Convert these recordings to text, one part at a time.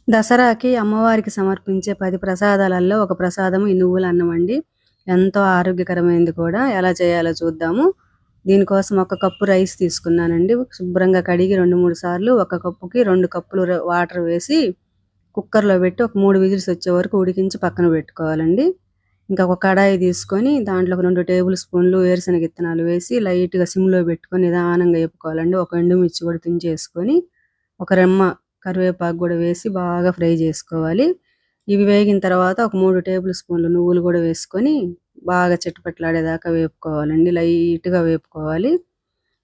దసరాకి అమ్మవారికి సమర్పించే 10 ప్రసాదాలలో ఒక ప్రసాదం ఈ నువ్వుల అన్నం అండి. ఎంతో ఆరోగ్యకరమైనది కూడా. ఎలా చేయాలో చూద్దాము. దీనికోసం ఒక కప్పు రైస్ తీసుకున్నానండి. శుభ్రంగా కడిగి 2, 3 సార్లు ఒక కప్పుకి 2 కప్పులు వాటర్ వేసి కుక్కర్‌లో పెట్టి ఒక 3 విజిల్స్ వచ్చే వరకు ఉడికించి పక్కన పెట్టుకోవాలండి. ఇంకా ఒక కడాయి తీసుకొని దాంట్లో ఒక 2 టేబుల్ స్పూన్లు వేరుశనగ విత్తనాలు వేసి లైట్‌గా సిమ్‌లో పెట్టుకొని నిదానంగా వేపుకోవాలండి. ఒక ఎండుమిర్చి కూడా తుంచేసుకొని ఒక రెమ్మ కరివేపాకు కూడా వేసి బాగా ఫ్రై చేసుకోవాలి. ఇవి వేగిన తర్వాత ఒక 3 టేబుల్ స్పూన్లు నువ్వులు కూడా వేసుకొని బాగా చిటపటలాడేదాకా వేపుకోవాలండి. లైట్‌గా వేపుకోవాలి.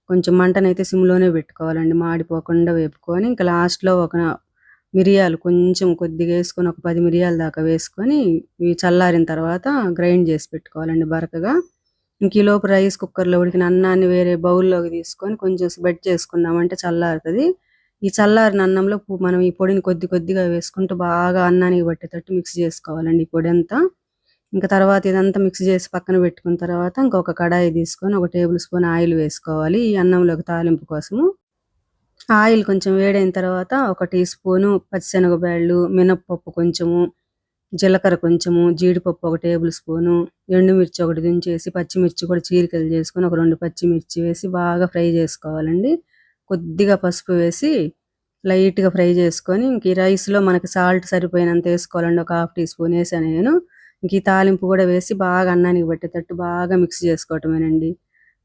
కొంచెం మంటనైతే సిమ్‌లోనే పెట్టుకోవాలండి. మాడిపోకుండా వేపుకొని ఇంకా లాస్ట్‌లో ఒక మిరియాలు కొంచెం కొద్దిగా వేసుకొని ఒక 10 మిరియాల దాకా వేసుకొని ఇవి చల్లారిన తర్వాత గ్రైండ్ చేసి పెట్టుకోవాలండి బరకగా. ఇంక ఈలోపు రైస్ కుక్కర్‌లో ఉడికిన అన్నాన్ని వేరే బౌల్‌లోకి తీసుకొని కొంచెం స్ప్రెడ్ చేసుకున్నామంటే చల్లారుతది. ఈ చల్లారిన అన్నంలో మనం ఈ పొడిని కొద్ది కొద్దిగా వేసుకుంటూ బాగా అన్నానికి పట్టేటట్టు మిక్స్ చేసుకోవాలండి ఈ పొడంతా. ఇంకా తర్వాత ఇదంతా మిక్స్ చేసి పక్కన పెట్టుకున్న తర్వాత ఇంకొక కడాయి తీసుకొని ఒక టేబుల్ స్పూన్ ఆయిల్ వేసుకోవాలి ఈ అన్నంలోకి తాలింపు కోసము. ఆయిల్ కొంచెం వేడైన తర్వాత ఒక టీ స్పూను పచ్చిశనగబ్యాళ్ళు, మినపప్పు కొంచెము, జీలకర్ర కొంచెము, జీడిపప్పు ఒక టేబుల్ స్పూను, ఎండుమిర్చి ఒకటి తుంచేసి, పచ్చిమిర్చి కూడా చీలికలు చేసుకొని ఒక 2 పచ్చిమిర్చి వేసి బాగా ఫ్రై చేసుకోవాలండి. కొద్దిగా పసుపు వేసి లైట్‌గా ఫ్రై చేసుకొని ఇంక ఈ రైస్‌లో మనకి సాల్ట్ సరిపోయినంత వేసుకోవాలండి. ఒక హాఫ్ టీ స్పూన్ వేసాను నేను. ఇంక ఈ తాలింపు కూడా వేసి బాగా అన్నానికి పట్టేటట్టు బాగా మిక్స్ చేసుకోవటమేనండి.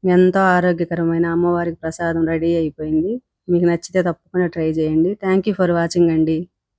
ఎంతో ఆరోగ్యకరమైన అమ్మవారికి ప్రసాదం రెడీ అయిపోయింది. మీకు నచ్చితే తప్పకుండా ట్రై చేయండి. థాంక్ యూ ఫర్ వాచింగ్ అండి.